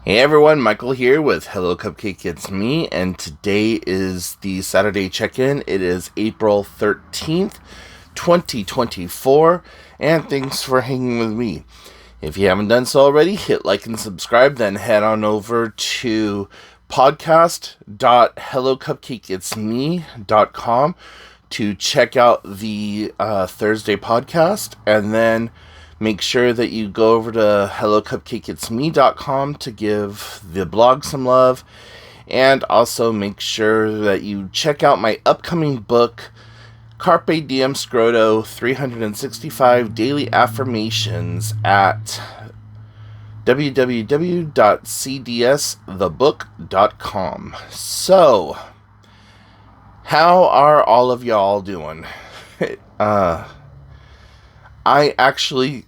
Hey everyone, Michael here with Hello Cupcake It's Me, and today is the Saturday check-in. It is April 13th, 2024, and thanks for hanging with me. If you haven't done so already, hit like and subscribe, then head on over to podcast.hellocupcakeitsme.com to check out the Thursday podcast, and then make sure that you go over to hellocupcakeitsme.com to give the blog some love, and also make sure that you check out my upcoming book, Carpe Diem Scroto 365 Daily Affirmations, at www.cdsthebook.com. So, how are all of y'all doing? I actually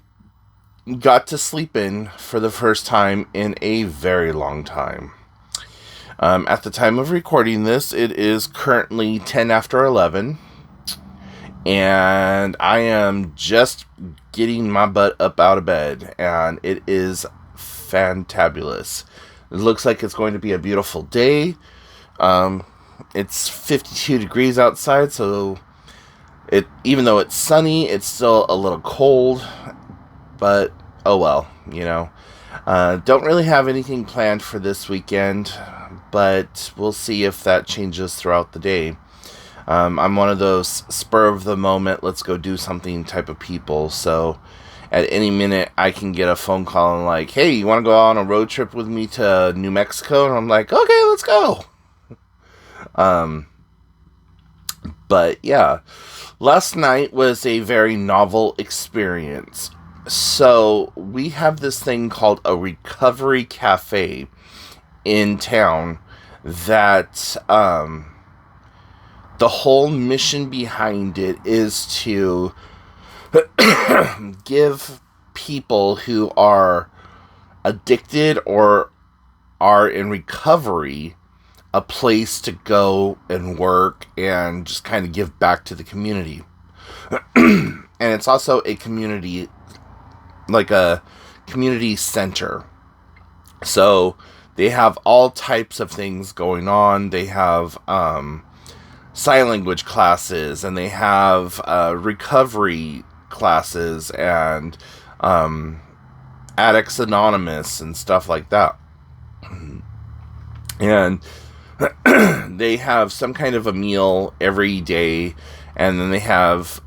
got to sleep in for the first time in a very long time. At the time of recording this, it is currently 10 after 11, and I am just getting my butt up out of bed, and it is fantabulous. It looks like it's going to be a beautiful day. It's 52 degrees outside, so even though it's sunny, it's still a little cold, but oh well, you know. Don't really have anything planned for this weekend, but we'll see if that changes throughout the day. I'm one of those spur of the moment, let's go do something type of people, so at any minute I can get a phone call and like, hey, you want to go on a road trip with me to New Mexico? And I'm like, okay, let's go. But yeah, last night was a very novel experience. So we have this thing called a recovery cafe in town that the whole mission behind it is to give people who are addicted or are in recovery a place to go and work and just kind of give back to the community. And it's also a community, like a community center. So they have all types of things going on. They have sign language classes, and they have recovery classes, and Addicts Anonymous and stuff like that. And they have some kind of a meal every day, and then they have,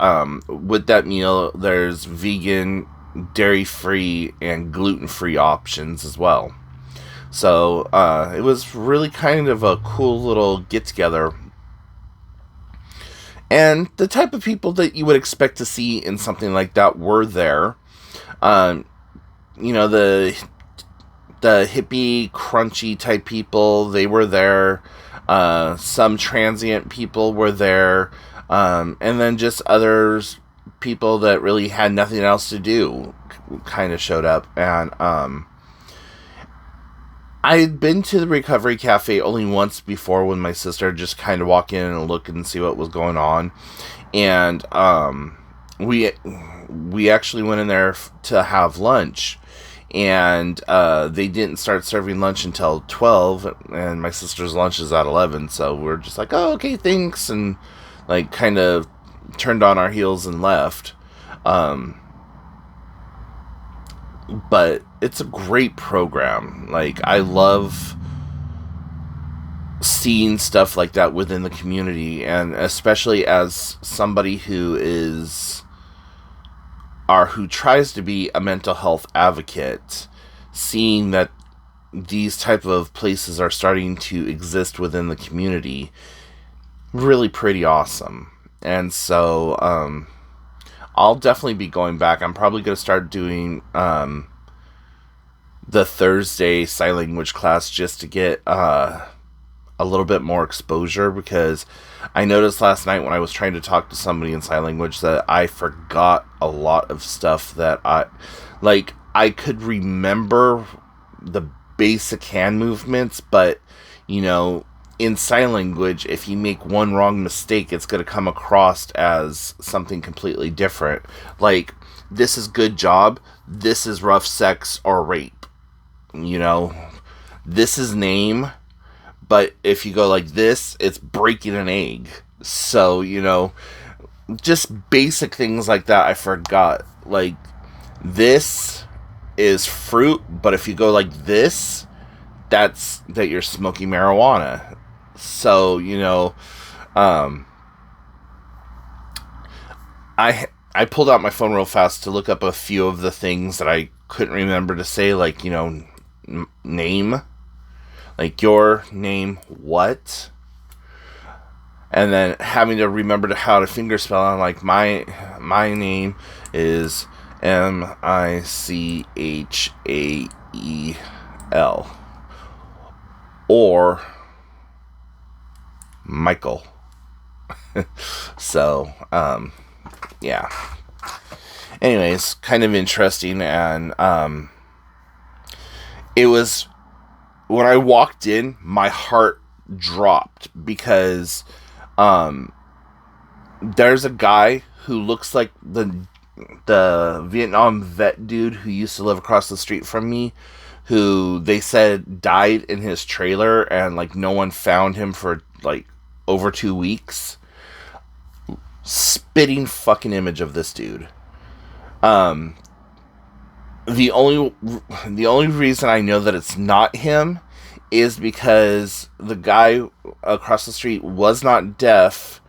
with that meal, there's vegan, dairy-free, and gluten-free options as well. So, it was really kind of a cool little get-together. And the type of people that you would expect to see in something like that were there. You know, the hippie, crunchy type people, they were there. Some transient people were there. And then just others, people that really had nothing else to do, kind of showed up. And I'd been to the Recovery Cafe only once before, when my sister just kind of walked in and look and see what was going on. And we actually went in there to have lunch. And they didn't start serving lunch until 12, and my sister's lunch is at 11, so we're just like, oh, okay, thanks, and like kind of turned on our heels and left. But it's a great program. Like, I love seeing stuff like that within the community, and especially as somebody who tries to be a mental health advocate, seeing that these type of places are starting to exist within the community, really pretty awesome. And so I'll definitely be going back. I'm probably going to start doing the Thursday sign language class just to get a little bit more exposure, because I noticed last night when I was trying to talk to somebody in sign language that I forgot a lot of stuff that I could remember the basic hand movements, but, you know, in sign language, if you make one wrong mistake, it's going to come across as something completely different. Like, this is good job, this is rough sex or rape. You know, this is name, but if you go like this, it's breaking an egg. So, just basic things like that I forgot. Like, this is fruit, but if you go like this, that you're smoking marijuana. So, I pulled out my phone real fast to look up a few of the things that I couldn't remember to say, like, name. Like, your name, what? And then having to remember how to fingerspell. I'm like, my name is Michael. Or Michael. So, yeah. Anyways, kind of interesting, and it was, when I walked in, my heart dropped, because there's a guy who looks like the Vietnam vet dude who used to live across the street from me, who they said died in his trailer, and like no one found him for like over 2 weeks. Spitting fucking image of this dude. The only reason I know that it's not him is because the guy across the street was not deaf,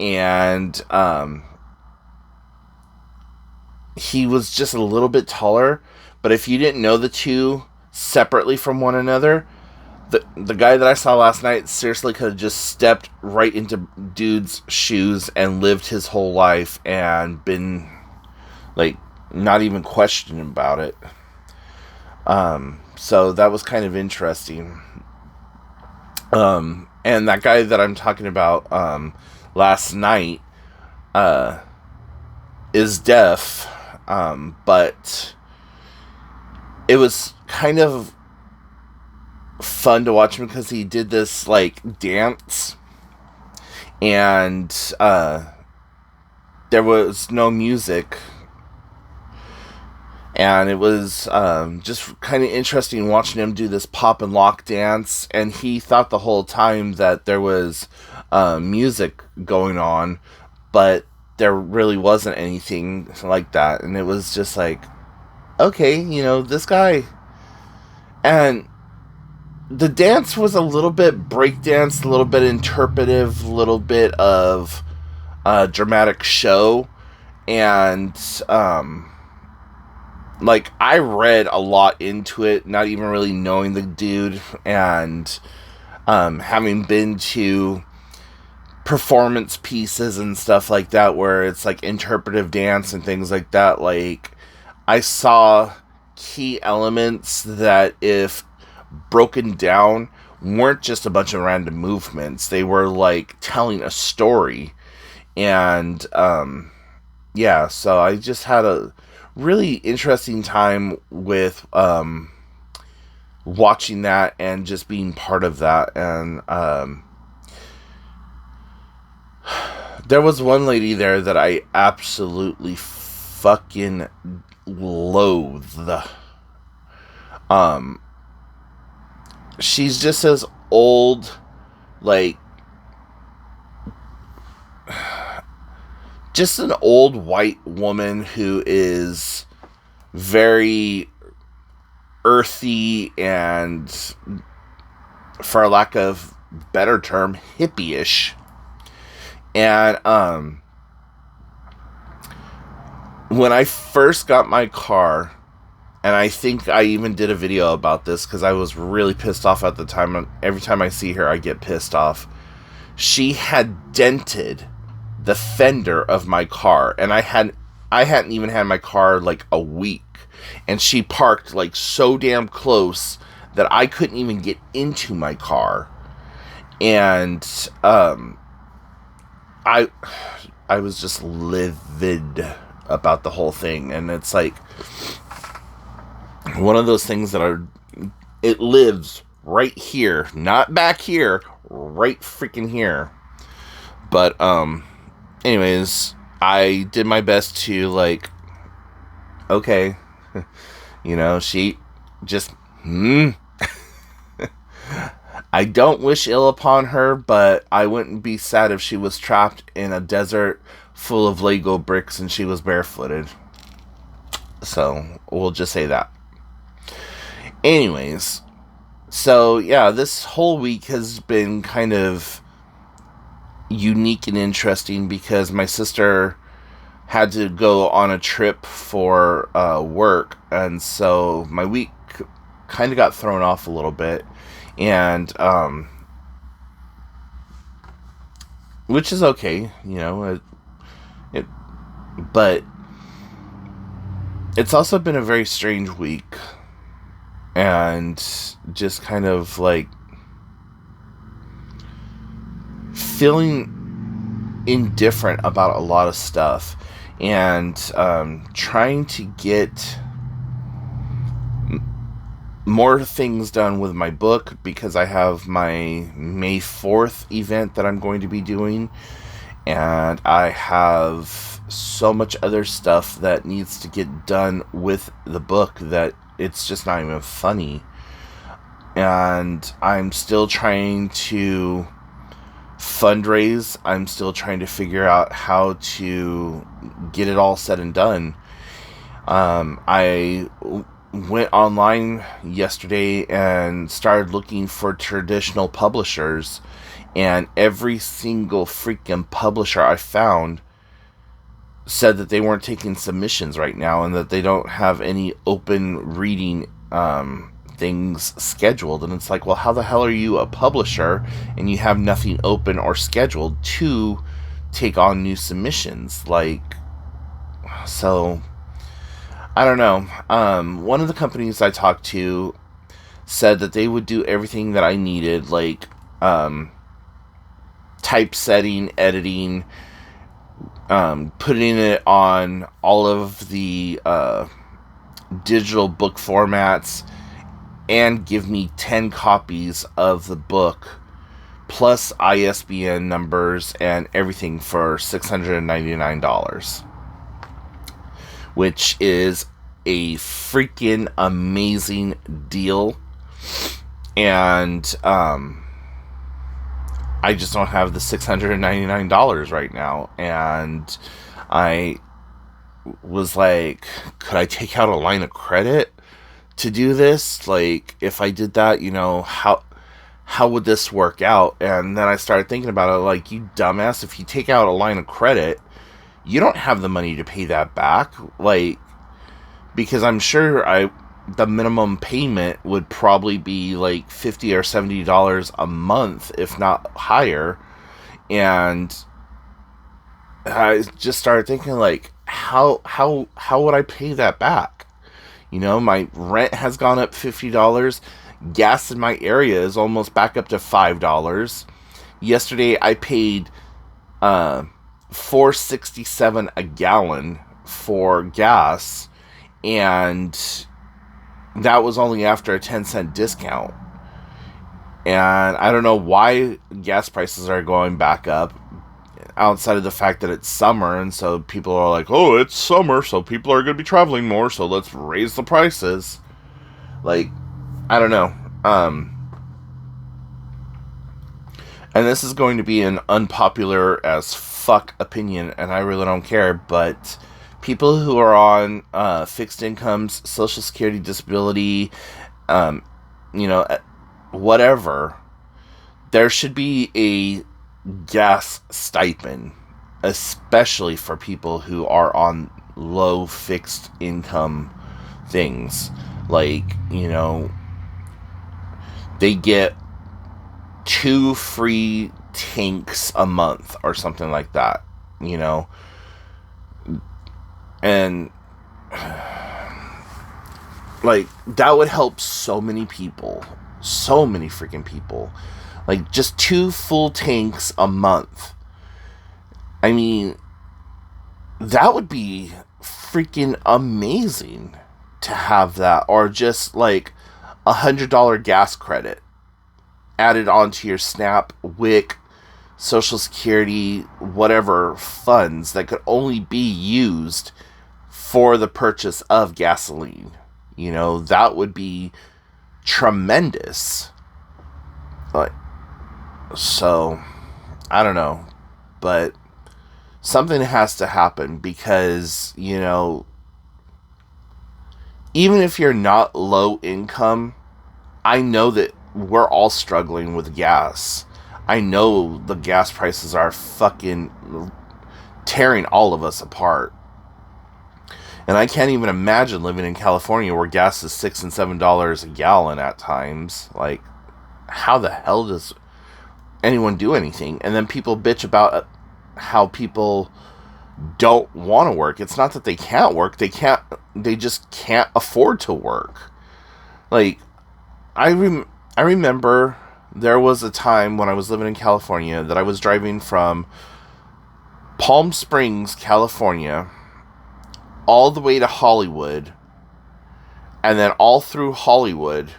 and he was just a little bit taller. But if you didn't know the two separately from one another, the guy that I saw last night seriously could have just stepped right into dude's shoes and lived his whole life and been, like, not even questioning about it. So that was kind of interesting. And that guy that I'm talking about last night is deaf, but it was kind of fun to watch him because he did this like dance, and there was no music, and it was just kind of interesting watching him do this pop and lock dance. And he thought the whole time that there was music going on, but there really wasn't anything like that. And it was just like, okay, this guy. And the dance was a little bit breakdance, a little bit interpretive, a little bit of dramatic show. And like, I read a lot into it, not even really knowing the dude, and having been to performance pieces and stuff like that where it's like interpretive dance and things like that. Like, I saw key elements that, if broken down, weren't just a bunch of random movements. They were like telling a story. And yeah, so I just had a really interesting time with watching that and just being part of that. And there was one lady there that I absolutely fucking loathe. She's just this old, like, just an old white woman who is very earthy and, for lack of better term, hippie-ish. And when I first got my car, and I think I even did a video about this because I was really pissed off at the time. Every time I see her, I get pissed off. She had dented the fender of my car, and I hadn't even had my car like a week, and she parked like so damn close that I couldn't even get into my car. And I was just livid about the whole thing. And it's like one of those things that it lives right here, not back here, right freaking here. But anyways, I did my best to, like, okay, she just I don't wish ill upon her, but I wouldn't be sad if she was trapped in a desert full of Lego bricks and she was barefooted. So, we'll just say that. Anyways, so yeah, this whole week has been kind of unique and interesting because my sister had to go on a trip for work, and so my week kind of got thrown off a little bit, and which is okay, it but it's also been a very strange week, and just kind of like feeling indifferent about a lot of stuff, and trying to get more things done with my book because I have my May 4th event that I'm going to be doing, and I have so much other stuff that needs to get done with the book that it's just not even funny. And I'm still trying to fundraise. I'm still trying to figure out how to get it all said and done. I went online yesterday and started looking for traditional publishers, and every single freaking publisher I found said that they weren't taking submissions right now and that they don't have any open reading things scheduled. And it's like, well, how the hell are you a publisher and you have nothing open or scheduled to take on new submissions? Like, so I don't know. One of the companies I talked to said that they would do everything that I needed, like typesetting, editing, putting it on all of the digital book formats, and give me 10 copies of the book plus ISBN numbers and everything for $699, which is a freaking amazing deal. And I just don't have the $699 right now, and I was like, could I take out a line of credit to do this? Like, if I did that, how would this work out? And then I started thinking about it, like, you dumbass, if you take out a line of credit, you don't have the money to pay that back, like, because I'm sure the minimum payment would probably be like $50 or $70 a month, if not higher. And I just started thinking, like, how would I pay that back? My rent has gone up $50. Gas in my area is almost back up to $5. Yesterday I paid $4.67 a gallon for gas, and that was only after a 10-cent discount. And I don't know why gas prices are going back up, outside of the fact that it's summer, and so people are like, oh, it's summer, so people are going to be traveling more, so let's raise the prices. Like, I don't know. And this is going to be an unpopular as fuck opinion, and I really don't care, but people who are on fixed incomes, Social Security, disability, whatever, there should be a gas stipend, especially for people who are on low fixed income things. Like, they get 2 free tanks a month or something like that, and like, that would help so many freaking people. Like, just 2 full tanks a month. I mean, that would be freaking amazing to have that. Or just like $100 gas credit added onto your SNAP, WIC, Social Security, whatever funds that could only be used for the purchase of gasoline. That would be tremendous. Like, so, I don't know. But something has to happen because, even if you're not low income, I know that we're all struggling with gas. I know the gas prices are fucking tearing all of us apart. And I can't even imagine living in California where gas is $6 and $7 a gallon at times. Like, how the hell does anyone do anything? And then people bitch about how people don't want to work. It's not that they can't work. They just can't afford to work. Like, I remember there was a time when I was living in California that I was driving from Palm Springs, California, all the way to Hollywood, and then all through Hollywood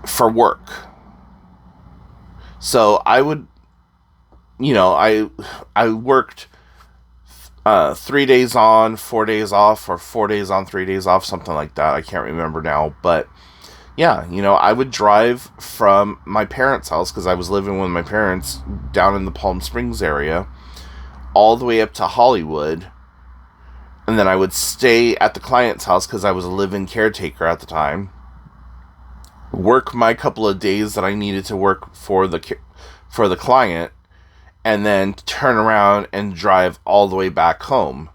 for work. So I would, I worked 3 days on, 4 days off, or 4 days on, 3 days off, something like that. I can't remember now, but yeah, I would drive from my parents' house, because I was living with my parents down in the Palm Springs area, all the way up to Hollywood, and then I would stay at the client's house, because I was a live-in caretaker at the time, work my couple of days that I needed to work for the client, and then turn around and drive all the way back home.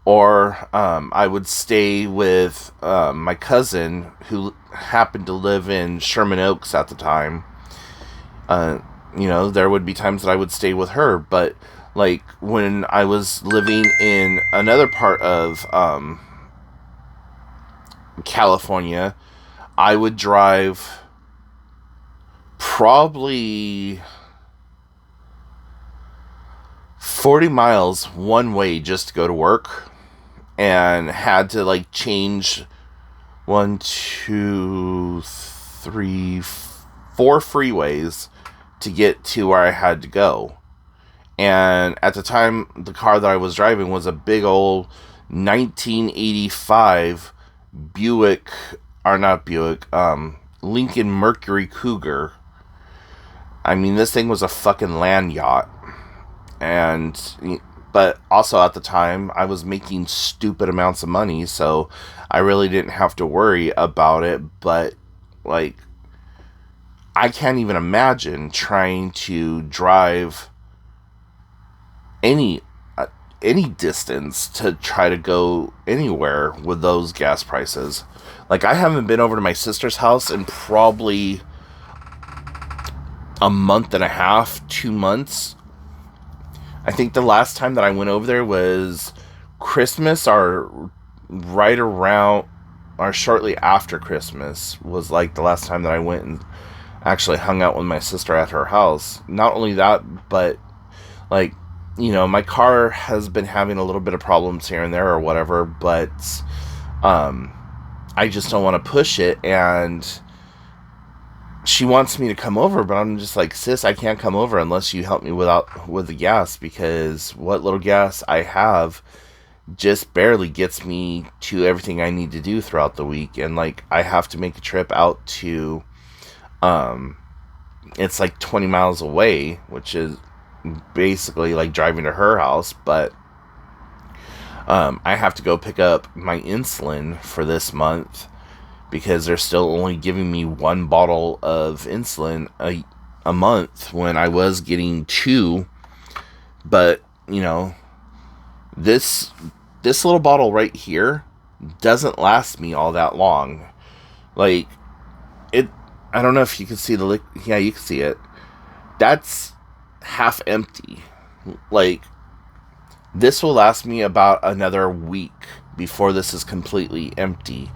Or I would stay with my cousin, who happened to live in Sherman Oaks at the time. There would be times that I would stay with her. But, like, when I was living in another part of California, I would drive probably 40 miles one way just to go to work, and had to, like, change 1, 2, 3, 4 freeways to get to where I had to go. And at the time, the car that I was driving was a big old 1985 Lincoln Mercury Cougar. I mean, this thing was a fucking land yacht. But also at the time, I was making stupid amounts of money, so I really didn't have to worry about it. But, like, I can't even imagine trying to drive any distance to try to go anywhere with those gas prices. Like, I haven't been over to my sister's house in probably a month and a half, 2 months. I think the last time that I went over there was Christmas, or right around, or shortly after Christmas was, like, the last time that I went and actually hung out with my sister at her house. Not only that, but, like, my car has been having a little bit of problems here and there or whatever, but I just don't want to push it, and she wants me to come over, but I'm just like, sis, I can't come over unless you help me with the gas, because what little gas I have just barely gets me to everything I need to do throughout the week. And, like, I have to make a trip out to, it's like 20 miles away, which is basically like driving to her house, but I have to go pick up my insulin for this month, because they're still only giving me 1 bottle of insulin a month when I was getting 2. But, this little bottle right here doesn't last me all that long. Like, I don't know if you can see yeah, you can see it. That's half empty. Like, this will last me about another week before this is completely empty.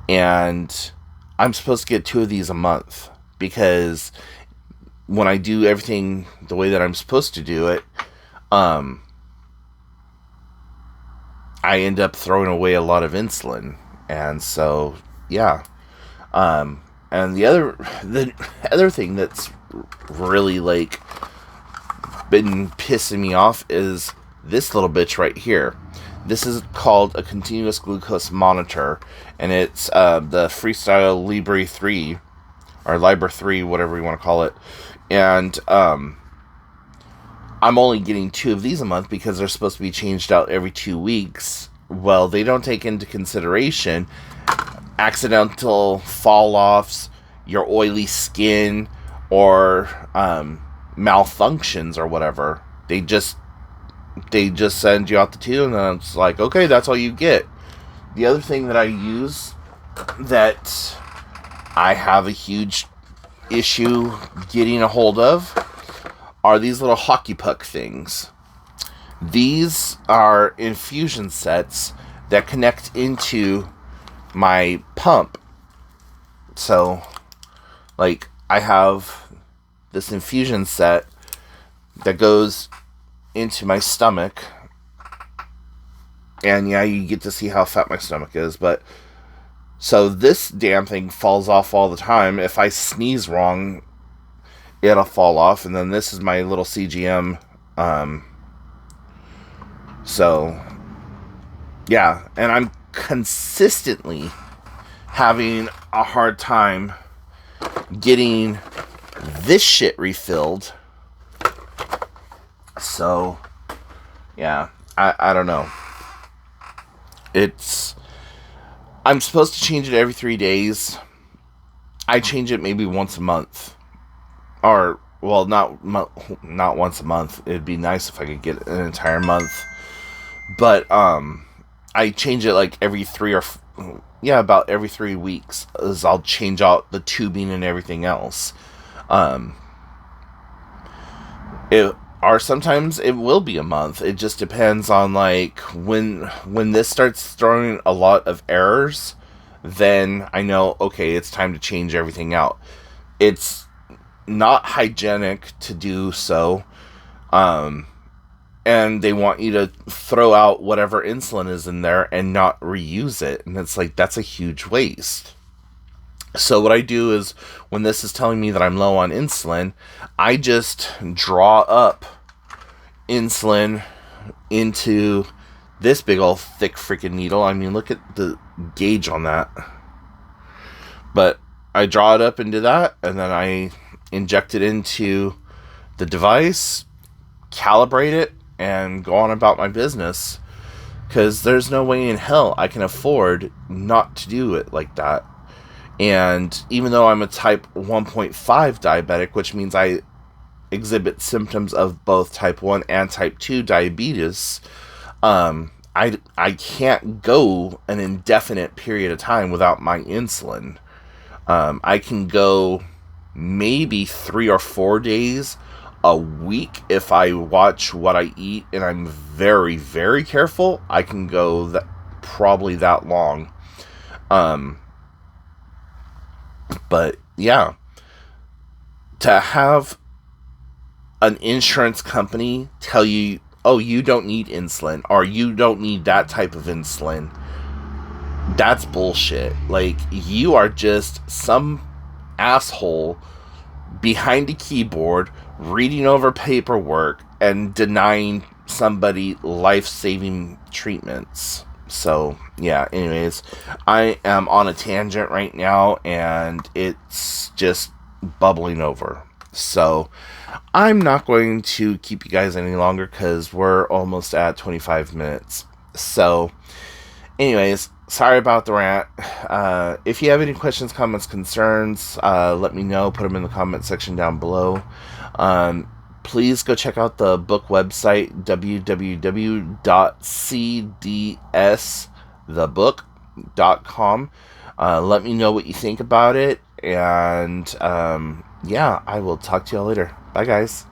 And I'm supposed to get 2 of these a month, because when I do everything the way that I'm supposed to do it, I end up throwing away a lot of insulin. And so, yeah. And the other thing that's really, like, been pissing me off is this little bitch right here. This is called a continuous glucose monitor, and it's the Freestyle Libre 3, or Liber 3, whatever you want to call it. And I'm only getting 2 of these a month because they're supposed to be changed out every 2 weeks. Well, they don't take into consideration accidental fall-offs, your oily skin, or malfunctions or whatever. They just send you out the 2, and then it's like, okay, that's all you get. The other thing that I use that I have a huge issue getting a hold of are these little hockey puck things. These are infusion sets that connect into my pump. So, like, I have this infusion set that goes into my stomach. And yeah, you get to see how fat my stomach is, but so this damn thing falls off all the time. If I sneeze wrong, it'll fall off. And then this is my little CGM. So, yeah. And I'm consistently having a hard time getting this shit refilled. So, yeah. I don't know. I'm supposed to change it every 3 days. I change it maybe once a month. Or, well, not once a month. It'd be nice if I could get an entire month. But, I change it like about every 3 weeks. As I'll change out the tubing and everything else. Or sometimes it will be a month. It just depends on, like, when this starts throwing a lot of errors, then I know, okay, it's time to change everything out. It's not hygienic to do so. And they want you to throw out whatever insulin is in there and not reuse it. And it's like, that's a huge waste. So what I do is, when this is telling me that I'm low on insulin, I just draw up insulin into this big old thick freaking needle. I mean, look at the gauge on that. But I draw it up into that, and then I inject it into the device, calibrate it, and go on about my business. Because there's no way in hell I can afford not to do it like that. And even though I'm a type 1.5 diabetic, which means I exhibit symptoms of both type 1 and type 2 diabetes, I can't go an indefinite period of time without my insulin. I can go maybe 3 or 4 days a week if I watch what I eat and I'm very, very careful. I can go probably that long. But yeah, to have an insurance company tell you, oh, you don't need insulin, or you don't need that type of insulin, that's bullshit. Like, you are just some asshole behind a keyboard reading over paperwork and denying somebody life-saving treatments. So, yeah, anyways, I am on a tangent right now, and it's just bubbling over. So, I'm not going to keep you guys any longer, because we're almost at 25 minutes. So, anyways, sorry about the rant. If you have any questions, comments, concerns, let me know. Put them in the comment section down below. Please go check out the book website, www.cdsthebook.com. Let me know what you think about it. And, yeah, I will talk to y'all later. Bye, guys.